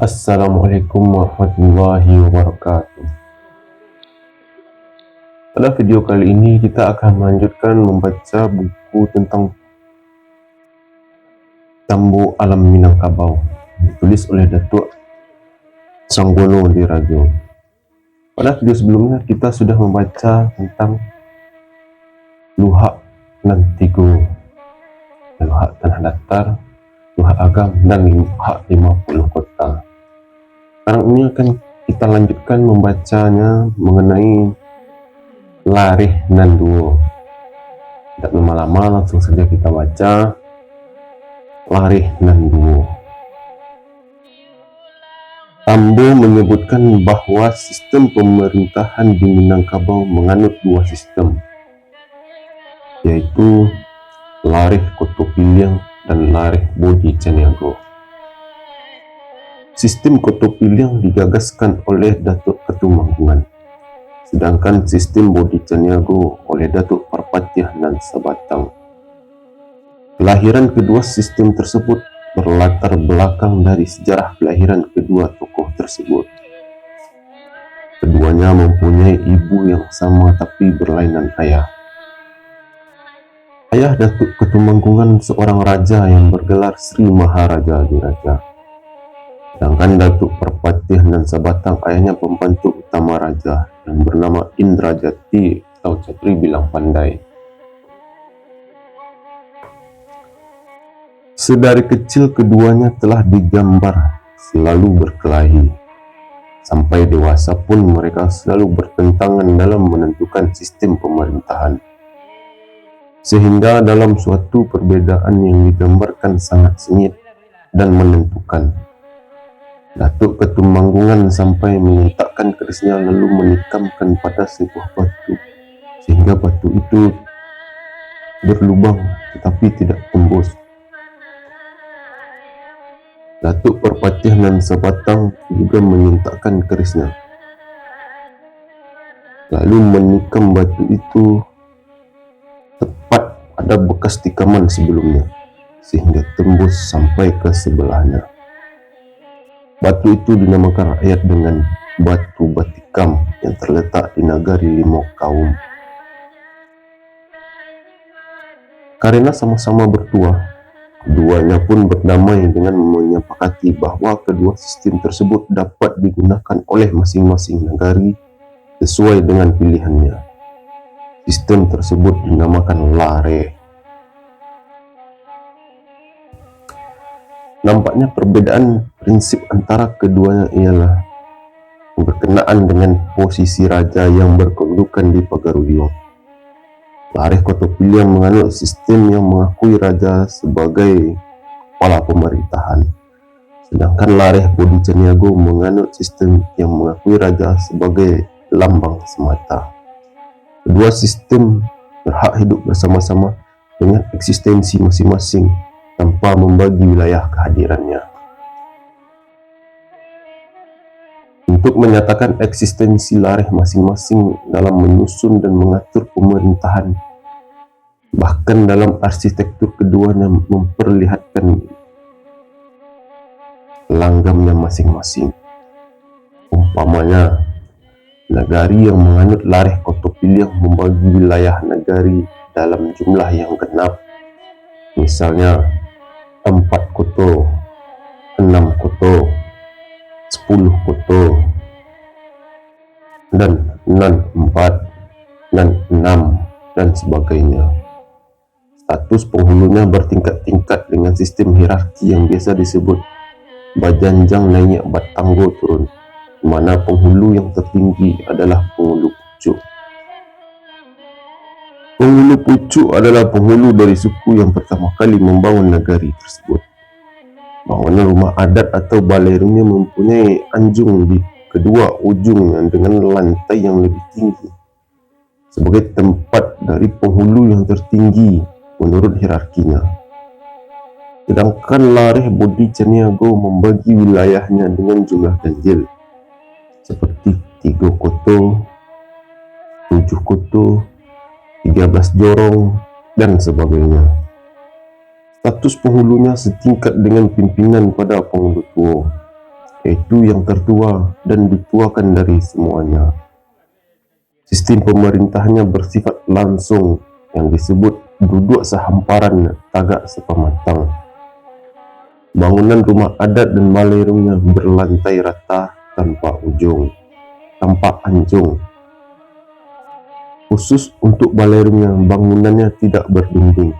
Assalamualaikum warahmatullahi wabarakatuh. Pada video kali ini kita akan melanjutkan membaca buku tentang Tambo Alam Minangkabau, ditulis oleh Datuk Sanggono Dirajo. Pada video sebelumnya kita sudah membaca tentang Luhak Nantigo, Luhak Tanah Datar, Luhak Agam, dan Luhak 50 Kota. Sekarang ini akan kita lanjutkan membacanya mengenai Lareh Nanduo. Tidak lama-lama, langsung saja kita baca Lareh Nanduo. Tambo menyebutkan bahwa sistem pemerintahan di Minangkabau menganut dua sistem, yaitu Lareh Kotopiliang dan Lareh Bodi Caniago. Sistem Kotopiliang digagaskan oleh Datuk Ketumanggungan, sedangkan sistem Bodi Caniago oleh Datuk Parpatiah nan Sabatang. Kelahiran kedua sistem tersebut berlatar belakang dari sejarah kelahiran kedua tokoh tersebut. Keduanya mempunyai ibu yang sama tapi berlainan ayah. Ayah Datuk Ketumanggungan seorang raja yang bergelar Sri Maharaja Diraja. Sedangkan Datuk Parpatiah nan Sabatang ayahnya pembantu utama raja yang bernama Indrajati atau Catri Bilang Pandai. Sedari kecil keduanya telah digambar selalu berkelahi. Sampai dewasa pun mereka selalu bertentangan dalam menentukan sistem pemerintahan. Sehingga dalam suatu perbedaan yang digambarkan sangat sengit dan menentukan, Datuk Ketumanggungan sampai menyentakkan kerisnya lalu menikamkan pada sebuah batu, sehingga batu itu berlubang tetapi tidak tembus. Datuk Parpatiah nan Sabatang juga menyentakkan kerisnya, lalu menikam batu itu tepat pada bekas tikaman sebelumnya, sehingga tembus sampai ke sebelahnya. Batu itu dinamakan rakyat dengan Batu Batikam yang terletak di Nagari Limau Kaum. Karena sama-sama bertua, keduanya pun berdamai dengan menyepakati bahwa kedua sistem tersebut dapat digunakan oleh masing-masing nagari sesuai dengan pilihannya. Sistem tersebut dinamakan Lareh. Nampaknya perbedaan prinsip antara keduanya ialah berkenaan dengan posisi raja yang berkedudukan di Pagaruyung. Lareh Kotopiliang menganut sistem yang mengakui raja sebagai kepala pemerintahan, sedangkan Lareh Bodi Caniago menganut sistem yang mengakui raja sebagai lambang semata. Kedua sistem berhak hidup bersama-sama dengan eksistensi masing-masing tanpa membagi wilayah kehadirannya. Untuk menyatakan eksistensi Lareh masing-masing dalam menyusun dan mengatur pemerintahan, bahkan dalam arsitektur keduanya memperlihatkan langgamnya masing-masing. Umpamanya, nagari yang menganut Lareh Kotopiliang membagi wilayah nagari dalam jumlah yang genap, misalnya 4 koto, 6 koto, 10 koto, dan nan 4, nan 6, dan sebagainya. Status penghulunya bertingkat-tingkat dengan sistem hierarki yang biasa disebut bajanjang naik batanggo turun, di mana penghulu yang tertinggi adalah penghulu pucuk. Penghulu pucuk adalah penghulu dari suku yang pertama kali membangun nagari tersebut. Bangunan rumah adat atau balerungnya mempunyai anjung di kedua ujung dengan lantai yang lebih tinggi, sebagai tempat dari penghulu yang tertinggi menurut hierarkinya. Sedangkan Lareh Bodi Caniago membagi wilayahnya dengan jumlah ganjil, seperti 3 koto, 7 koto, 13 jorong, dan sebagainya. Status penghulunya setingkat dengan pimpinan pada penghulu tua. yaitu yang tertua dan dituakan dari semuanya. Sistem pemerintahnya bersifat langsung yang disebut duduk sehamparan tagak sepamatang. Bangunan rumah adat dan balerungnya berlantai rata tanpa ujung, tanpa anjung. Khusus untuk balerungnya, bangunannya tidak berdinding.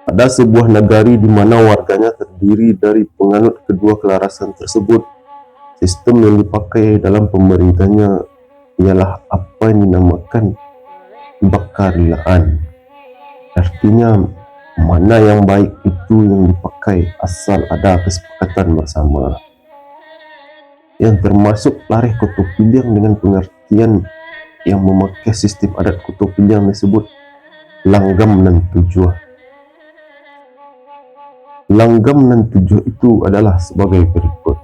Ada sebuah nagari di mana warganya terdiri dari penganut kedua kelarasan tersebut. Sistem yang dipakai dalam pemerintahnya ialah apa yang dinamakan bakarilaan. Artinya, mana yang baik itu yang dipakai asal ada kesepakatan bersama. Yang termasuk lareh Koto Piliang dengan pengertian yang memakai sistem adat Koto Piliang disebut langgam nan tujuh. Langgam nan tujuh itu adalah sebagai berikut.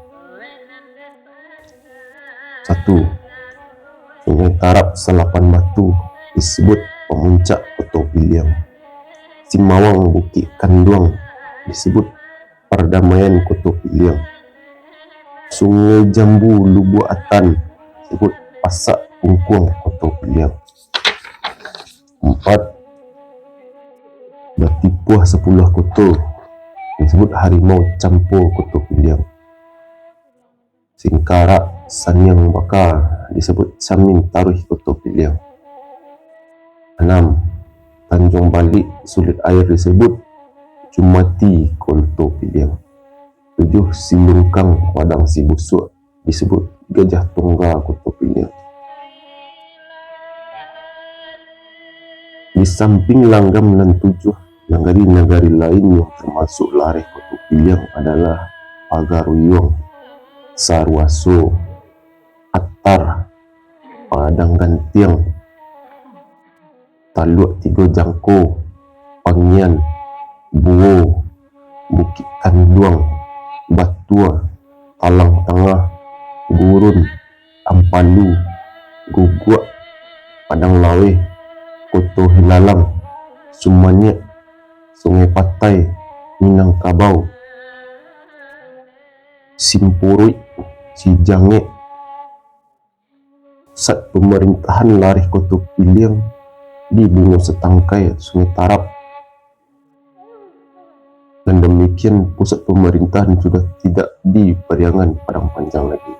1. Sungai Tarap Salapan Batu disebut pemuncak Koto Piliang. Simawang Bukit Kanduang disebut perdamaian Koto Piliang. Sungai Jambu Lubu Atan disebut pasak Pungkuang Koto Piliang. 4. Batipuah 10 Koto disebut harimau campur Koto Piliang. Singkarak Sanyang Bakar disebut Samin Taruh Koto Piliang. 6. Tanjung Balik Sulit Air disebut Jumati Koto Piliang. 7. Silungkang Padang Sibusuk disebut Gajah Tunggal Koto Piliang. Di samping langgam nan 7, nagari-nagari lain yang termasuk lareh Koto Piliang adalah Pagaruyung, Sarwaso, Atar, Padang Gantiang, Taluk Tigo Jangko, Pangian, Buo, Bukit Kanduang, Batua, Talang Tengah, Gurun, Ampalu, Guguak, Padang Lawe, Koto Hilalang, Sumanyek, Sungai Patai, Minangkabau, Simpurui, Cijange. Pusat pemerintahan lareh Koto Piliang di Bungo Setangkai, Sungai Tarap. Dan demikian pusat pemerintahan sudah tidak di Periangan Padang Panjang lagi.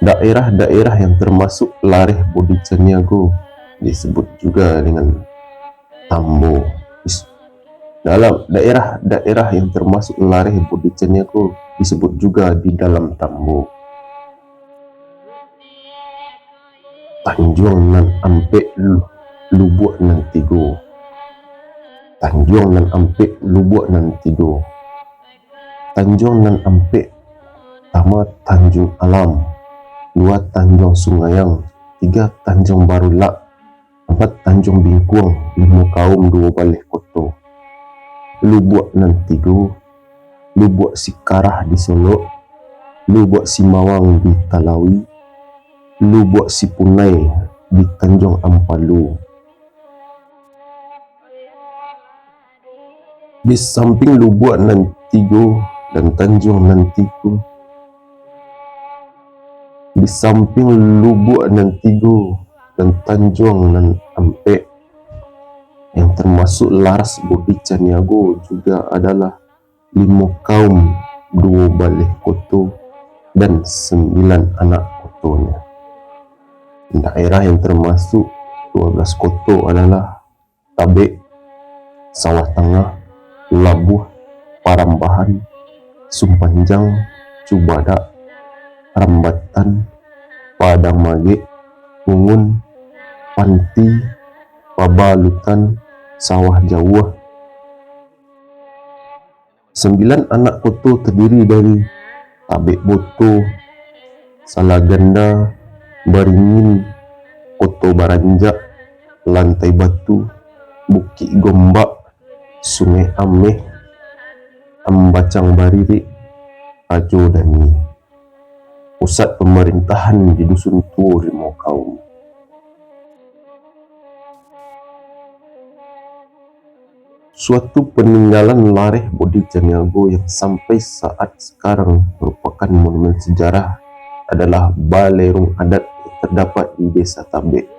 Daerah-daerah yang termasuk lareh Bodi Caniago disebut juga dengan Tambo. Dalam daerah-daerah yang termasuk lareh Bodi Caniago disebut juga di dalam Tambo. Tanjung nan Ampek Lubuk nan Tigo. Tanjung nan Ampek Lubuk nan Tigo. Tanjung nan Ampek pertama Tanjung Alam, 2 Tanjung Sungayang, 3 Tanjung Barulak, 4 Tanjung Bingkuang, 5 Kaum 2 Baleh Koto. Lubuk nan Tigo, Lubuk Sikarah di Solo, Lubuk Simawang di Talawi, Lubuk Sipunai di Tanjung Ampalu. Di samping Lubuk nan Tigo dan Tanjung nan Tigo, di samping Lubuk nan Tigo dan Tanjung nan Ampek yang termasuk laras Bodi Caniago juga adalah 5 kaum 2 baleh koto dan 9 anak kotonya. Daerah yang termasuk 12 koto adalah Tabek, Sawah Tengah, Labuh, Parambahan, Sumpanjang, Cubadak, Rambatan, Padang Mage, Ungun, Panti, Pabalutan, Sawah Jawah. 9 anak koto terdiri dari Tabek Boto, Salaganda, Baringin, Koto Baranjak, Lantai Batu, Bukit Gombak, Sungai Ameh, Ambacang Baririk, Rajo Dani. Pusat pemerintahan di Dusun Tuo 5 Kaum. Suatu peninggalan Lareh Bodi Caniago yang sampai saat sekarang merupakan monumen sejarah adalah Balerung Adat yang terdapat di Desa Tabek.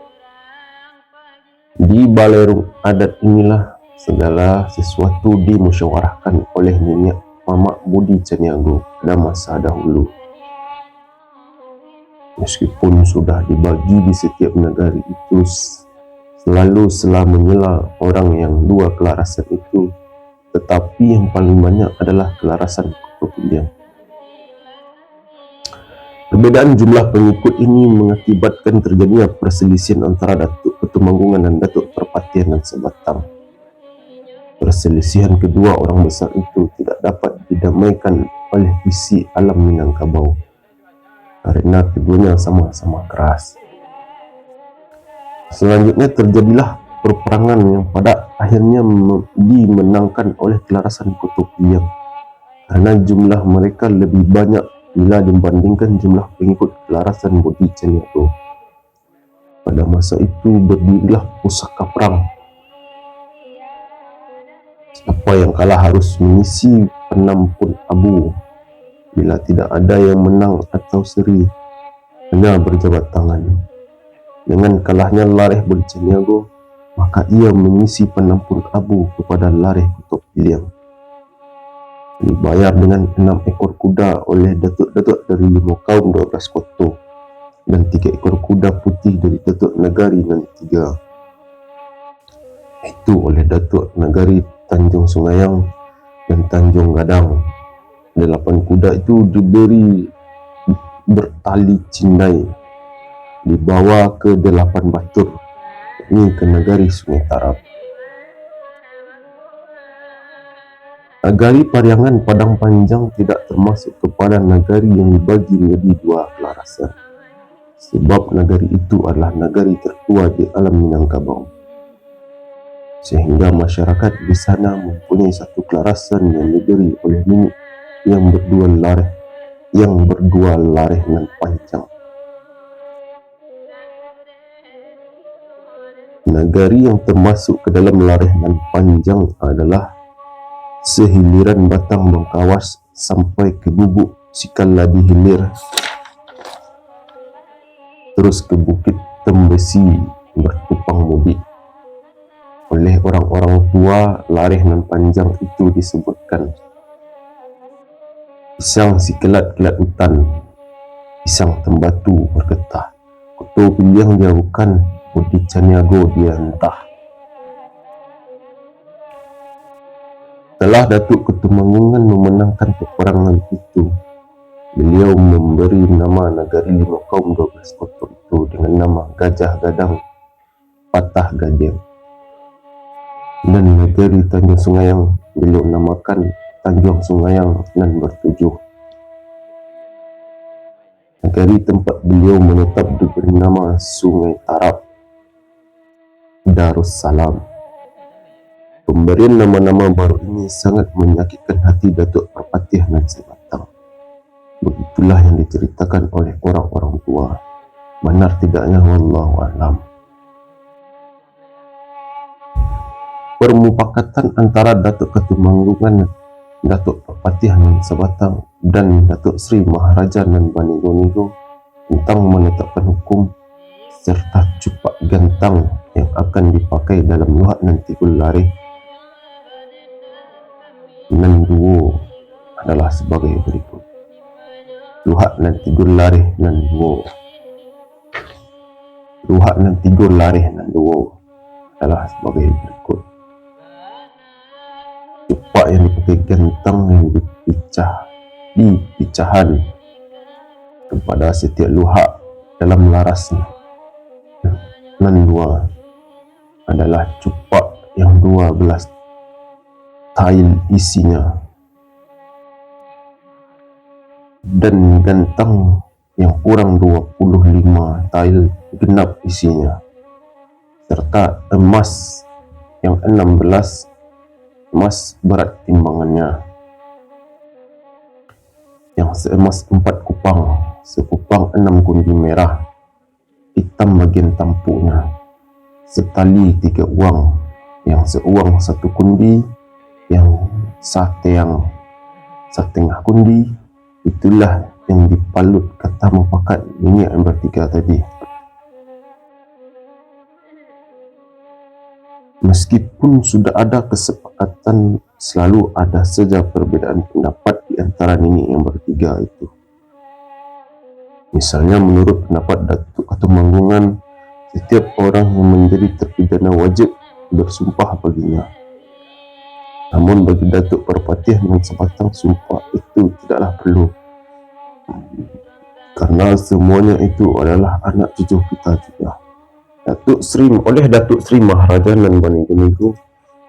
Di Balerung Adat inilah segala sesuatu dimusyawarahkan oleh nenek Mamak Bodi Caniago pada masa dahulu. Meskipun sudah dibagi di setiap negari itu, selalu menyela orang yang dua kelarasan itu, tetapi yang paling banyak adalah kelarasan Kutub Iliang. Perbedaan jumlah pengikut ini mengakibatkan terjadinya perselisihan antara Datuk Ketumanggungan dan Datuk Perpatian dan Sebatang. Perselisihan kedua orang besar itu tidak dapat didamaikan oleh isi alam Minangkabau karena keduanya sama-sama keras. Selanjutnya terjadilah perperangan yang pada akhirnya dimenangkan oleh kelarasan Kutub Iliang karena jumlah mereka lebih banyak bila dibandingkan jumlah pengikut kelarasan Bodi Caniago. Pada masa itu berdirilah pusaka perang. Siapa yang kalah harus mengisi penampun abu. Bila tidak ada yang menang atau seri, hanya berjabat tangan. Dengan kalahnya Lareh Bodi Caniago, maka ia mengisi penampun abu kepada Lareh Kutub Iliang. Dibayar dengan 6 ekor kuda oleh datuk-datuk dari 5 kaum 12 koto dan 3 ekor kuda putih dari Datuk Negari dan 3 itu oleh Datuk Negari Tanjung Sungayang dan Tanjung Gadang. 8 kuda itu diberi bertali cindai dibawa ke 8 batur, ini ke negari Sungai Tarap. Nagari Pariangan Padang Panjang tidak termasuk kepada nagari yang dibagi menjadi 2 kelarasan, sebab nagari itu adalah nagari tertua di alam Minangkabau, sehingga masyarakat di sana mempunyai satu kelarasan yang diberi oleh nenek yang berdua lareh nan panjang. Nagari yang termasuk ke dalam lareh nan panjang adalah sehiliran Batang Bengkawas sampai ke Bubuk Sikaladi Hilir, terus ke Bukit Tembesi bertupang Mubi. Oleh orang-orang tua lareh nan panjang itu disebutkan Pisang Sikelat-kelat Hutan, Pisang Tembatu Bergetah, Kutub Iliang dia bukan, Bodi Caniago dia entah. Setelah Datuk Ketumanggungan memenangkan peperangan itu, beliau memberi nama nagari 5 kaum 12 koto itu dengan nama Gajah Gadang Patah Gajeng, dan negari Tanjung Sungayang beliau namakan Tanjung Sungayang nan bertujuh. Negari tempat beliau menetap diberi nama Sungai Tarap, Darussalam. Pemberian nama-nama baru ini sangat menyakitkan hati Datuk Perpatian dan Sebatang. Begitulah yang diceritakan oleh orang-orang tua. Benar tidaknya, wallahu a'lam. Permufakatan antara Datuk Ketumanggungan, Datuk Perpatian dan Sebatang dan Datuk Sri Maharaja nan Banigo-nigo tentang menetapkan hukum serta cupak gantang yang akan dipakai dalam luhat nan Tigul Lareh nan duo adalah sebagai berikut. Luhat nan Tigul Lareh nan duo. Luhat nan Tigul Lareh nan duo adalah sebagai berikut. Cupak yang dipakai gantang yang di picahan kepada setiap luhak dalam larasnya nan dua adalah cupak yang 12 tail isinya, dan gantang yang kurang 25 tail genap isinya, serta emas yang 16 emas berat timbangannya, yang seemas 4 kupang, sekupang 6 gundi merah, hitam bagian tampuknya, setali 3 uang yang seuang satu kundi, yang sateang setengah kundi, itulah yang dipalut kata mufakat ini yang bertiga tadi. Meskipun sudah ada kesepakatan, selalu ada saja perbedaan pendapat di antara nenek yang bertiga itu. Misalnya menurut pendapat Datuk Ketumanggungan, setiap orang yang menjadi terpidana wajib bersumpah baginya. Namun bagi Datuk Perpatih dengan sebatang sumpah itu tidaklah perlu, karena semuanya itu adalah anak cucu kita juga. Oleh Datuk Seri Maharaja Nan Bani Gemigo,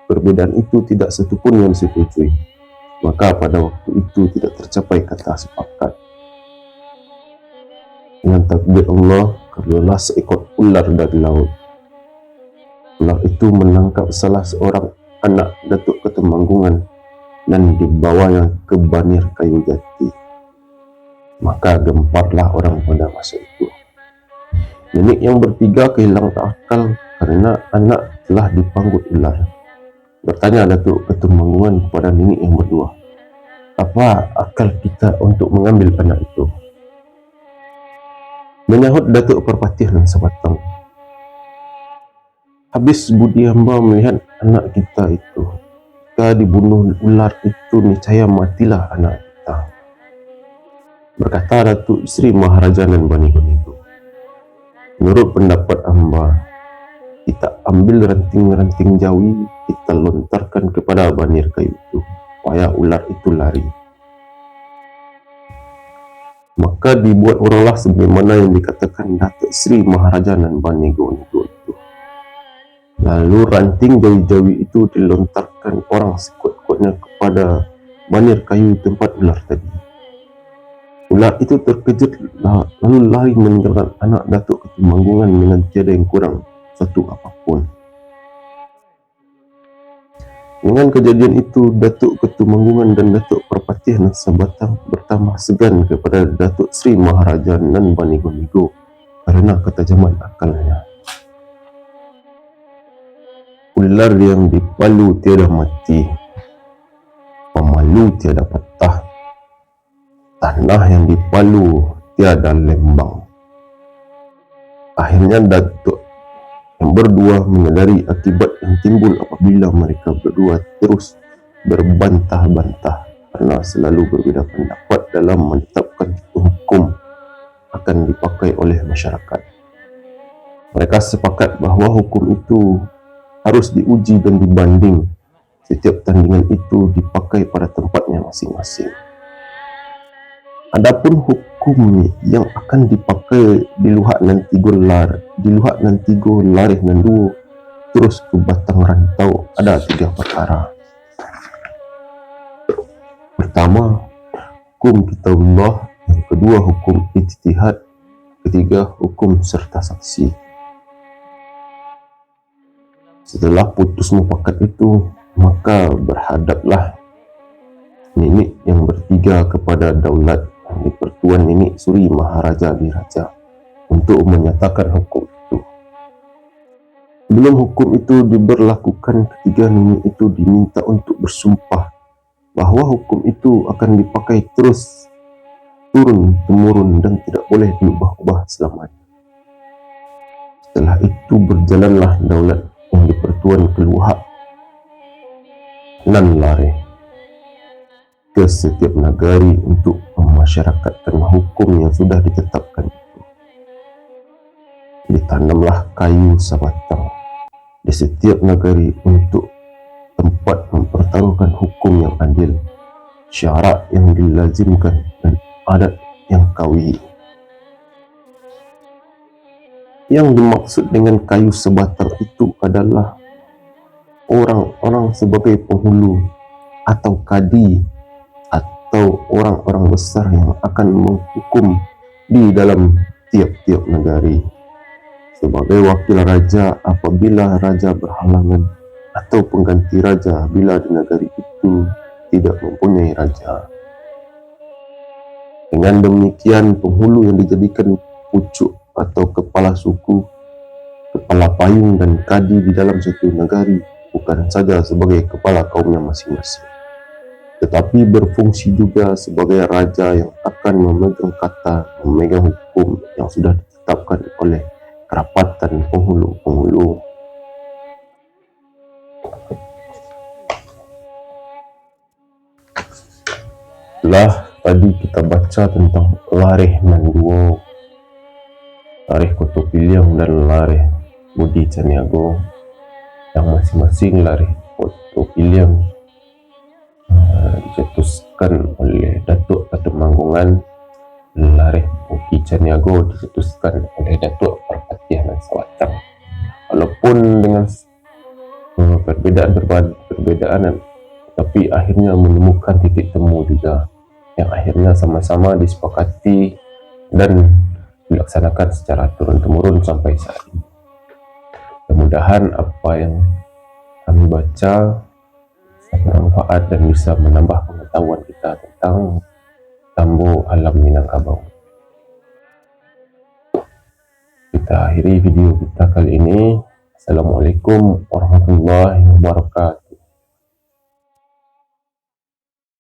perbedaan itu tidak satupun yang disetujui. Maka pada waktu itu tidak tercapai kata sepakat. Dengan takdir Allah, keluarlah seekor ular dari laut. Ular itu menangkap salah seorang anak Datuk Ketumanggungan dan dibawanya ke Banir Kayu Jati. Maka gemparlah orang pada masa itu. Nenek yang bertiga kehilangan akal karena anak telah dipanggut ular. Bertanya Datuk Ketumanggungan kepada nenek yang berdua, "Apa akal kita untuk mengambil anak itu?" Menyahut Datuk Perpatih dan sebatang, "Habis budi hamba melihat anak kita itu. Jika dibunuh ular itu, niscaya matilah anak kita." Berkata Datuk Seri Maharaja Nan Bani Gemigo, "Menurut pendapat hamba, kita ambil ranting-ranting jawi, kita lontarkan kepada Banir Kayu itu, supaya ular itu lari. Maka dibuat oranglah sebagaimana yang dikatakan Datuk Seri Maharaja Nan Bani Gemigo itu. Lalu ranting jawi-jawi itu dilontarkan orang sekuat-kuatnya kepada Banir Kayu tempat ular tadi. Ular itu terkejut lalu lari meninggalkan anak Datuk Ketumanggungan dengan tiada yang kurang satu apapun. Dengan kejadian itu, Datuk Ketumanggungan dan Datuk Perpatih dan sebatang bertambah segan kepada Datuk Seri Maharaja Nan Bani Gemigo karena ketajaman akalnya. Ular yang dipalu tiada mati, pemalu tiada patah, tanah yang dipalu tiada lembang. Akhirnya Datuk yang berdua menyadari akibat yang timbul apabila mereka berdua terus berbantah-bantah karena selalu berbeza pendapat dalam menetapkan hukum akan dipakai oleh masyarakat. Mereka sepakat bahawa hukum itu harus diuji dan dibanding. Setiap tandingan itu dipakai pada tempatnya masing-masing. Adapun hukum yang akan dipakai di luhak nanti go larih nan duo terus ke batang rantau ada 3 perkara. Pertama, hukum kitabullah, yang kedua hukum ijtihad, ketiga hukum serta saksi. Setelah putus mufakat itu, maka berhadaplah nenek yang bertiga kepada daulat di Pertuan Nenek Suri Maharaja Diraja untuk menyatakan hukum itu. Sebelum hukum itu diberlakukan, ketiga nenek itu diminta untuk bersumpah bahawa hukum itu akan dipakai terus turun-temurun dan tidak boleh diubah-ubah selamanya. Setelah itu berjalanlah daulat yang di Pertuan Keluhak nan lareh ke setiap nagari untuk memasyarakatkan hukum yang sudah ditetapkan itu. Ditanamlah kayu sabatang di setiap nagari untuk tempat mempertaruhkan hukum yang adil, syarak yang dilazimkan dan adat yang kawi. Yang dimaksud dengan kayu sebatang itu adalah orang-orang sebagai penghulu atau kadi atau orang-orang besar yang akan menghukum di dalam tiap-tiap negari. Sebagai wakil raja apabila raja berhalangan atau pengganti raja bila di negari itu tidak mempunyai raja. Dengan demikian, penghulu yang dijadikan pucuk atau kepala suku, kepala payung dan kadi di dalam satu negari bukan saja sebagai kepala kaumnya masing-masing, tetapi berfungsi juga sebagai raja yang akan memegang kata, memegang hukum yang sudah ditetapkan oleh kerapatan penghulu-penghulu. Setelah tadi kita baca tentang Lareh Manduo, Lareh Koto Piliang dan Lareh Budi Caniago, yang masing-masing Lareh Koto Piliang dicetuskan oleh Datuk Manggungan, Lareh Budi Caniago dicetuskan oleh Datuk Perpatian Sawatang. Walaupun dengan perbedaan, tapi akhirnya menemukan titik temu juga yang akhirnya sama-sama disepakati dan dilaksanakan secara turun-temurun sampai saat ini. Mudah-mudahan apa yang kami baca bisa bermanfaat dan bisa menambah pengetahuan kita tentang Tambo Alam Minangkabau. Kita akhiri video kita kali ini. Assalamualaikum warahmatullahi wabarakatuh.